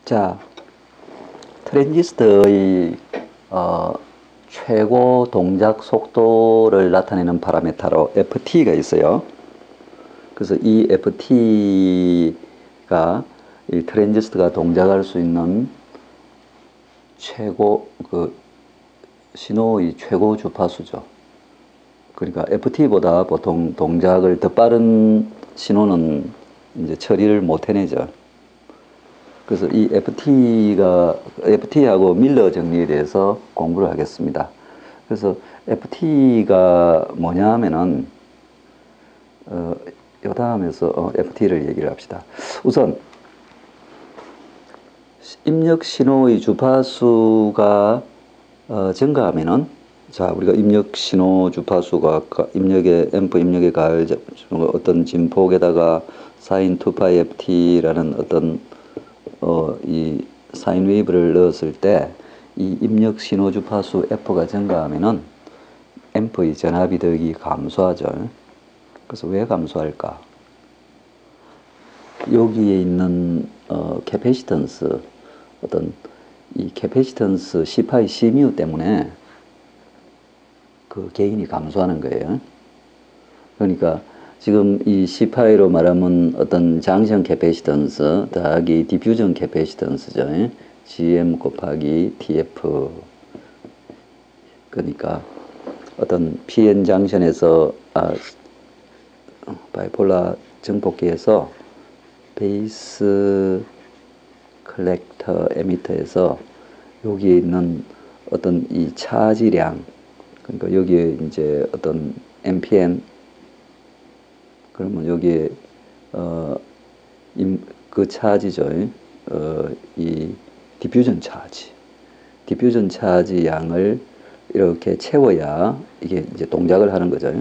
자, 트랜지스터의 최고 동작 속도를 나타내는 파라미터로 FT가 있어요. 그래서 이 FT가 이 트랜지스터가 동작할 수 있는 최고 신호의 최고 주파수죠. 그러니까 FT보다 보통 동작을 더 빠른 신호는 이제 처리를 못 해내죠. 그래서 이 FT하고 밀러 정리에 대해서 공부를 하겠습니다. 그래서 FT가 뭐냐 하면은, 요 다음에서 FT를 얘기를 합시다. 우선, 입력 신호의 주파수가 증가하면은, 자, 우리가 입력 신호 주파수가 앰프 입력에 가할 어떤 진폭에다가 사인 2파이 FT라는 어떤 이 사인 웨이브를 넣었을 때 이 입력 신호 주파수 F가 증가하면은 앰프의 전압이득이 감소하죠. 그래서 왜 감소할까? 여기에 있는 캐패시턴스, 어떤 이 캐패시턴스 C파이 C뮤 때문에 그 게인이 감소하는 거예요. 그러니까 지금 이 C파이로 말하면 어떤 장션 캐패시턴스 더하기 디퓨전 캐패시턴스죠. GM 곱하기 TF. 그러니까 어떤 PN 장션에서 바이폴라 증폭기에서 베이스 컬렉터 에미터에서 여기에 있는 어떤 이 차지량, 그러니까 여기에 이제 어떤 MPN, 그러면 여기에 그 차지죠. 이 디퓨전 차지 양을 이렇게 채워야 이게 이제 동작을 하는 거죠.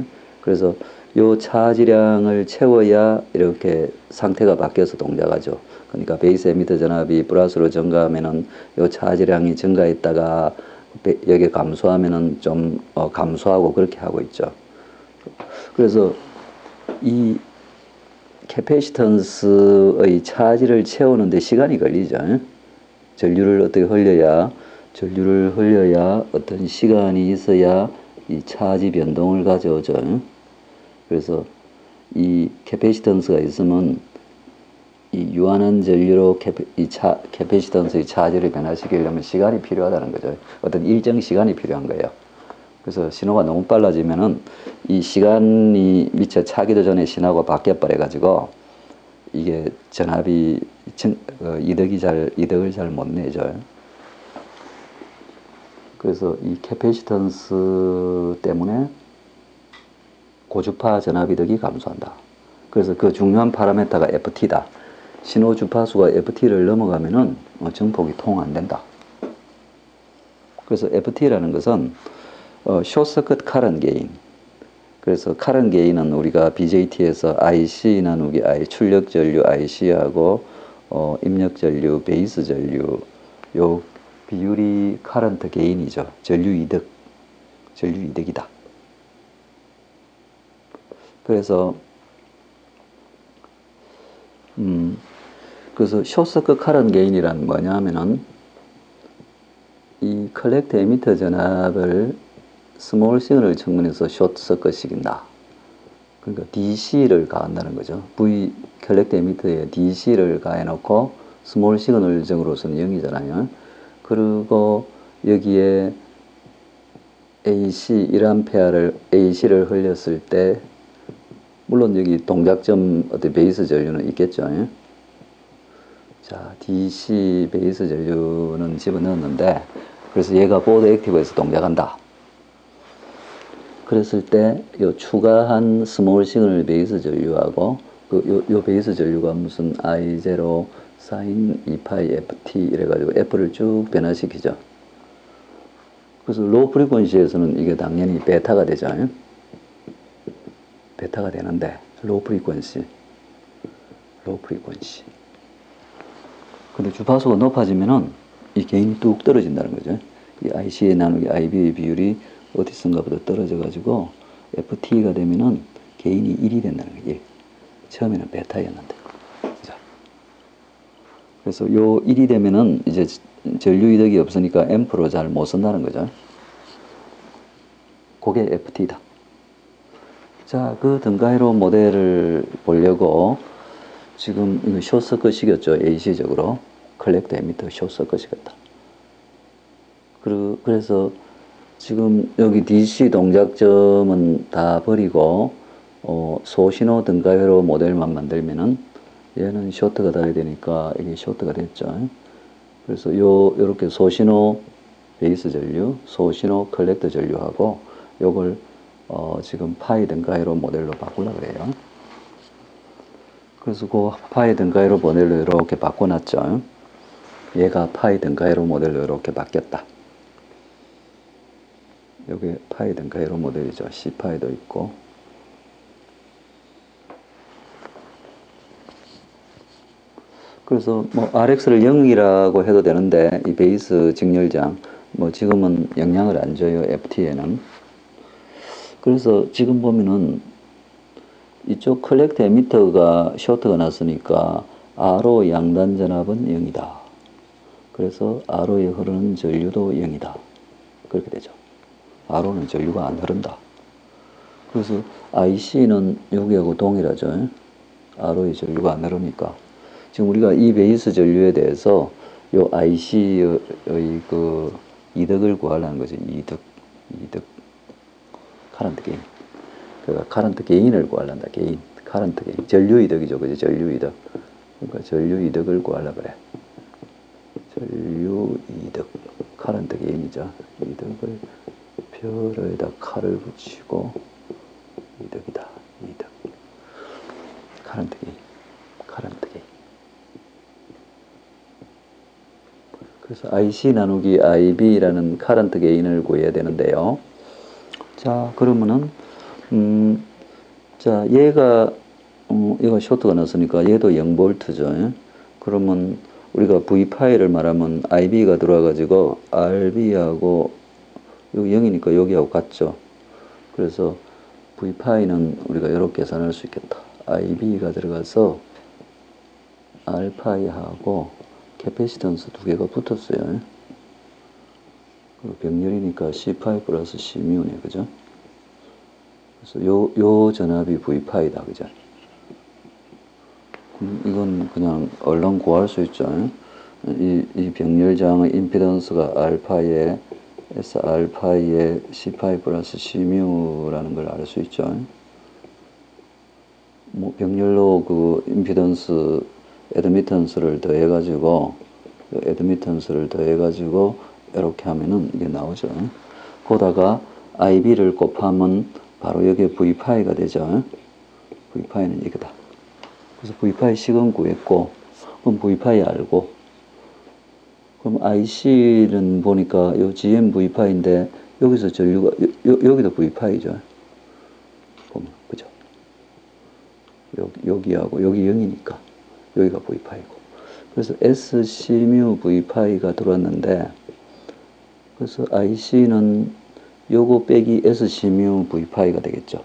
그래서 요 차지량을 채워야 이렇게 상태가 바뀌어서 동작하죠. 그러니까 베이스 에미터 전압이 플러스로 증가하면은 요 차지량이 증가했다가 여기 감소하면은 좀 감소하고 그렇게 하고 있죠. 그래서 이 캐패시턴스의 차지를 채우는데 시간이 걸리죠. 전류를 흘려야 어떤 시간이 있어야 이 차지 변동을 가져오죠. 그래서 이 캐패시턴스가 있으면 이 유한한 전류로 캐패시턴스의 차지를 변화시키려면 시간이 필요하다는 거죠. 어떤 일정 시간이 필요한 거예요. 그래서 신호가 너무 빨라지면은 이 시간이 미처 차기도 전에 신호가 바뀌어 버려 가지고 이게 전압이 이득을 잘 못 내죠. 그래서 이 캐패시턴스 때문에 고주파 전압이득이 감소한다. 그래서 그 중요한 파라미터가 FT다. 신호 주파수가 FT를 넘어가면은 증폭이 통 안 된다. 그래서 FT라는 것은 숏서킷 카런 게인. 그래서 카런 게인은 우리가 BJT에서 IC 나누기 I, 출력 전류 IC하고 입력 전류, 베이스 전류, 요 비율이 카런트 게인이죠. 전류 이득이다. 그래서 숏서킷 카런 게인이란 뭐냐 하면은 이 컬렉터 에미터 전압을 스몰 시그널 측면에서 숏서킷 시킨다. 그러니까 DC를 가한다는 거죠. 컬렉터 에미터에 DC를 가해놓고 스몰 시그널적으로서는 0이잖아요. 그리고 여기에 AC 1A를 AC를 흘렸을 때 물론 여기 동작점 어떤 베이스 전류는 있겠죠. 자, DC 베이스 전류는 집어넣었는데 그래서 얘가 보드 액티브에서 동작한다. 그랬을 때 요 추가한 스몰 시그널 베이스 전류하고 요 베이스 전류가 무슨 I0 사인 2파이 FT 이래가지고 F를 쭉 변화시키죠. 그래서 로우 프리퀀시에서는 이게 당연히 베타가 되죠. 베타가 되는데 로우 프리퀀시. 근데 주파수가 높아지면은 이 게인이 뚝 떨어진다는 거죠. 이 IC에 나누기 IB의 비율이 어디선가보다 떨어져가지고 FT가 되면은 게인이 1이 된다는 거예요. 처음에는 베타였는데. 그래서 요 1이 되면은 이제 전류 이득이 없으니까 앰프로 잘 못 쓴다는 거죠. 그게 FT다. 자, 그 등가이로 모델을 보려고 지금 이거 숏서킷이겠죠. AC적으로. 컬렉터 에미터 숏서킷이겠다. 그래서 지금 여기 DC 동작점은 다 버리고 소신호 등가회로 모델만 만들면은 얘는 쇼트가 닿아야 되니까 이게 쇼트가 됐죠. 그래서 요렇게 소신호 베이스 전류, 소신호 컬렉터 전류하고 요걸 지금 파이 등가회로 모델로 바꾸려고 그래요. 그래서 그 파이 등가회로 모델로 이렇게 바꿔놨죠. 얘가 파이 등가회로 모델로 이렇게 바뀌었다. 여기 파이 등가회로 모델이죠. C파이도 있고. 그래서 뭐 RX를 0이라고 해도 되는데 이 베이스 직렬장 뭐 지금은 영향을 안 줘요. FT에는. 그래서 지금 보면은 이쪽 컬렉터 에미터가 쇼트가 났으니까 R호 양단 전압은 0이다. 그래서 R호에 흐르는 전류도 0이다. 그렇게 되죠. R호는 전류가 안 흐른다. 그래서 IC는 여기하고 동일하죠. R호의 전류가 안 흐르니까. 지금 우리가 이 베이스 전류에 대해서 요 IC의 그 이득을 구하려는 거죠. 이득. 카런트 게인. 그러니까 카런트 게인을 구하려다. 게인. 카런트 게인. 전류 이득이죠. 그죠? 전류 이득. 그러니까 전류 이득을 구하려고 그래. 전류 이득. 카런트 게인이죠. 이득을 별에다 칼을 붙이고 이득이다. 이득. 카런트 게인. 카런트 게인. 그래서 IC 나누기 IB라는 카런트 게인을 구해야 되는데요. 자, 그러면은 자, 얘가 이거 쇼트가 났으니까 얘도 0V죠. 그러면 우리가 V파이를 말하면 IB가 들어와가지고 RB하고 여기 0이니까 여기하고 같죠. 그래서 V파이는 우리가 이렇게 계산할 수 있겠다. IB가 들어가서 R파이하고 캐패시턴스 두 개가 붙었어요. 그리고 병렬이니까 C파이 플러스 C뮤네, 그죠? 그래서 요 전압이 V파이다, 그죠? 이건 그냥 얼른 구할 수 있죠. 이 병렬장의 임피던스가 알파에 S알파에 C파이 플러스 C뮤라는 걸 알 수 있죠. 뭐 병렬로 그 임피던스 애드미턴스를 더해가지고 이렇게 하면은 이게 나오죠. 거다가 IB를 곱하면 바로 여기에 V파이가 되죠. V파이는 이거다. 그래서 V파이 식은 구했고, 그럼 V파이 알고, 그럼 IC는 보니까 요 GM V파이인데 여기서 전류가 여기도 V파이죠. 보면 그죠? 여기하고 여기 0이니까 여기가 V파이고. 그래서 SC뮤 V파이가 들어왔는데, 그래서 IC는 요거 빼기 SC뮤 V파이가 되겠죠.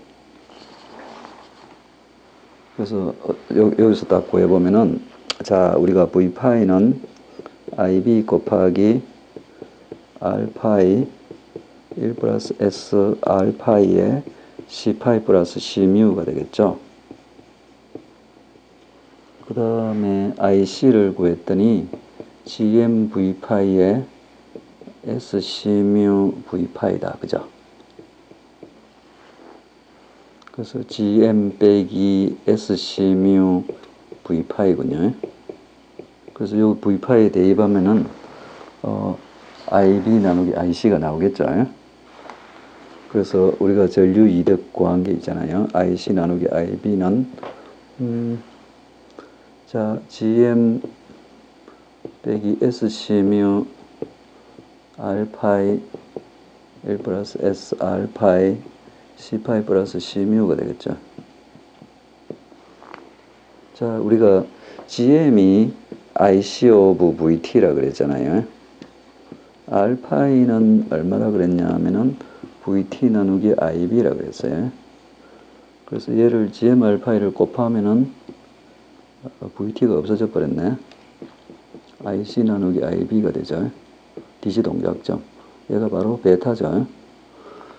그래서 여기서 딱 구해보면은, 자, 우리가 V파이는 IB 곱하기 R파이 1 플러스 S R파이에 C파이 플러스 C뮤가 되겠죠. 그 다음에 IC를 구했더니 GMV파이에 SC뮤 V파이다. 그죠? 그래서 GM 빼기 SC뮤 V파이군요. 그래서 요 V파이에 대입하면은 IB 나누기 IC가 나오겠죠. 그래서 우리가 전류 이득 구한 게 있잖아요. IC 나누기 IB는 자, GM 빼기 SC뮤 R파이 1 플러스 S R파이 C파이 플러스 C뮤가 되겠죠. 자, 우리가 GM이 IC 오브 VT라 그랬잖아요. R파이는 얼마나 그랬냐 하면은 VT 나누기 IB라 그랬어요. 그래서 얘를 GM R파이를 곱하면은 VT가 없어져 버렸네. IC 나누기 IB가 되죠. 디지 동작점. 얘가 바로 베타죠.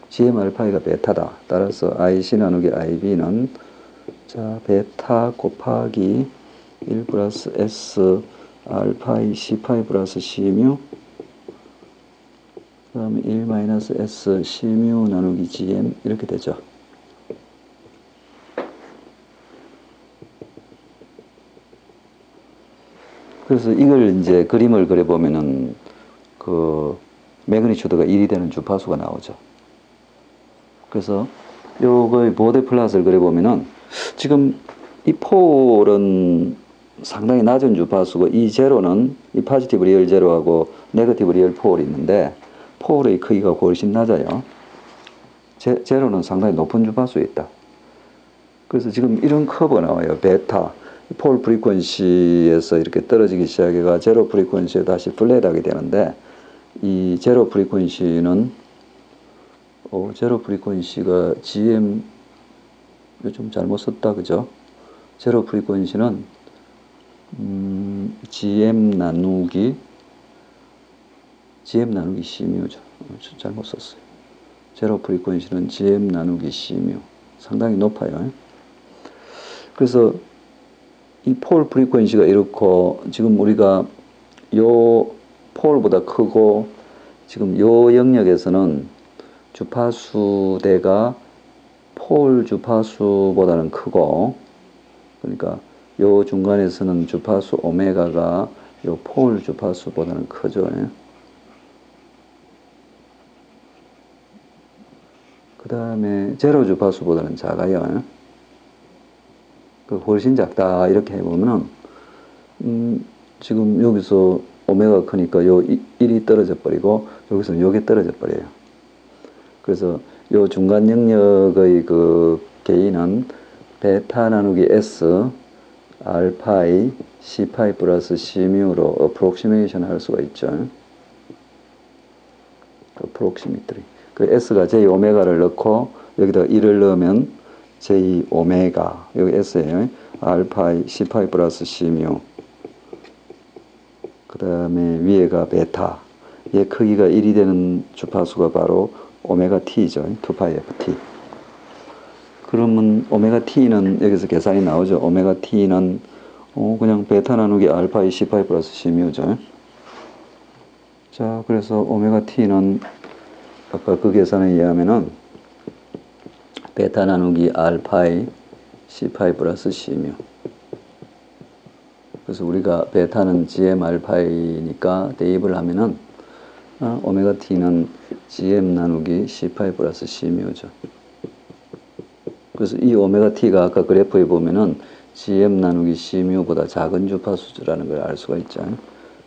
GM 알파이가 베타다. 따라서 IC 나누기 IB는 자 베타 곱하기 1 플러스 S 알파이 C파이 플러스 C뮤 그 다음에 1 마이너스 S C뮤 나누기 GM 이렇게 되죠. 그래서 이걸 이제 그림을 그려보면은 그 매그니튜드가 1이 되는 주파수가 나오죠. 그래서 요거의 보데 플롯을 그려보면은 지금 이 폴은 상당히 낮은 주파수고 이 제로는 이 포지티브 리얼 제로하고 네거티브 리얼 폴이 있는데 폴의 크기가 훨씬 낮아요. 제로는 상당히 높은 주파수에 있다. 그래서 지금 이런 커브가 나와요. 베타 폴 프리퀀시에서 이렇게 떨어지기 시작해가 제로 프리퀀시에 다시 플랫하게 되는데 이 제로 프리퀀시는 제로 프리퀀시가 GM 좀 잘못 썼다 그죠? 제로 프리퀀시는 GM 나누기 C뮤죠. 잘못 썼어요. 제로 프리퀀시는 GM 나누기 C뮤 상당히 높아요. 그래서 이 폴 프리퀀시가 이렇고 지금 우리가 요 폴보다 크고 지금 요 영역에서는 주파수대가 폴 주파수보다는 크고 그러니까 요 중간에서는 주파수 오메가가 요 폴 주파수보다는 크죠. 그 다음에 제로 주파수보다는 작아요. 훨씬 작다 이렇게 해보면은 지금 여기서 오메가 크니까 요 1이 떨어져 버리고 여기서는 요게 떨어져 버려요. 그래서 요 중간 영역의 그 개인은 베타 나누기 S 알파이 C파이 플러스 C뮤로 어프록시메이션 할 수가 있죠. 어프록시미트리. 그 S가 J 오메가를 넣고 여기다 1을 넣으면 J 오메가 여기 S예요. 알파이 C파이 플러스 C뮤 그 다음에 위에가 베타 얘 크기가 1이 되는 주파수가 바로 오메가 T죠. 2파이 FT 그러면 오메가 T는 여기서 계산이 나오죠. 오메가 T는 그냥 베타 나누기 알파이 C파이 플러스 C뮤죠. 자 그래서 오메가 T는 아까 그 계산에 의하면은 베타 나누기 알파이 C파이 플러스 C뮤 그래서 우리가 베타는 GM 알파이니까 대입을 하면은 오메가 T는 GM 나누기 C파이 플러스 C뮤죠. 그래서 이 오메가 T가 아까 그래프에 보면은 GM 나누기 C뮤보다 작은 주파수라는 걸 알 수가 있죠.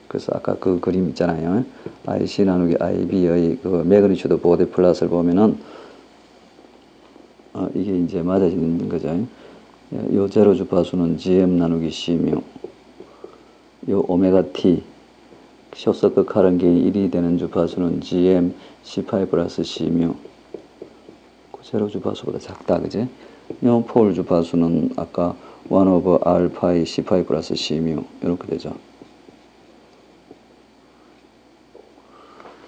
그래서 아까 그 그림 있잖아요. IC 나누기 IB의 그 매그니튜드 보데 플롯을 보면은 이게 이제 맞아지는 거죠. 요 제로 주파수는 GM 나누기 C뮤 요 오메가 T 숏서클 카른 게인 1이 되는 주파수는 GM C5 플러스 C뮤 그 제로 주파수보다 작다 그지? 요 폴 주파수는 아까 1 오버 알파이 C5 플러스 C뮤 이렇게 되죠.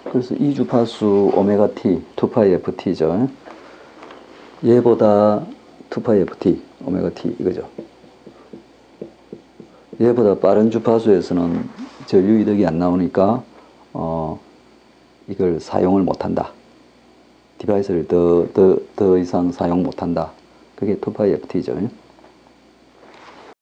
그래서 이 주파수 오메가 T 2파이 FT죠. 얘보다 2파이 FT 오메가 T 이거죠. 얘보다 빠른 주파수에서는 전류 이득이 안 나오니까 이걸 사용을 못한다. 디바이스를 더 이상 사용 못한다. 그게 2파이 FT죠.